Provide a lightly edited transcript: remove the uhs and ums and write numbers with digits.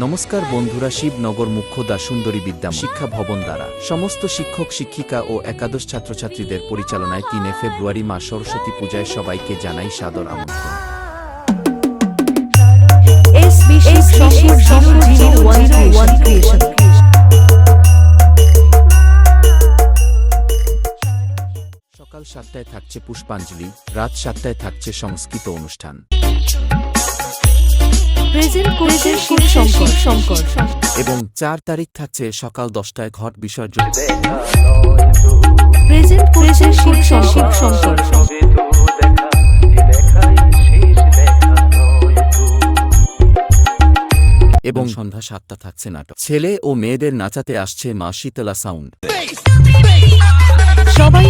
নমস্কার বন্ধুরা, শিবনগর মুখ্যদা সুন্দরী বিদ্যা শিক্ষা ভবন দ্বারা সমস্ত শিক্ষক শিক্ষিকা ও একাদশ ছাত্রছাত্রীদের পরিচালনায় ৩ ফেব্রুয়ারি মা সরস্বতী পূজায় সবাইকে জানাই সাদর আমন্ত্রণ। সকাল ৭টায় থাকছে পুষ্পাঞ্জলি, রাত ৭টায় থাকছে সংস্কৃত অনুষ্ঠান এবং ৪ তারিখ থাকছে সকাল ১০টায় ঘট বিসর্জন এবং সন্ধ্যা ৭টা থাকছে নাটক। ছেলে ও মেয়েদের নাচাতে আসছে মা শীতলা সাউন্ড। সবাই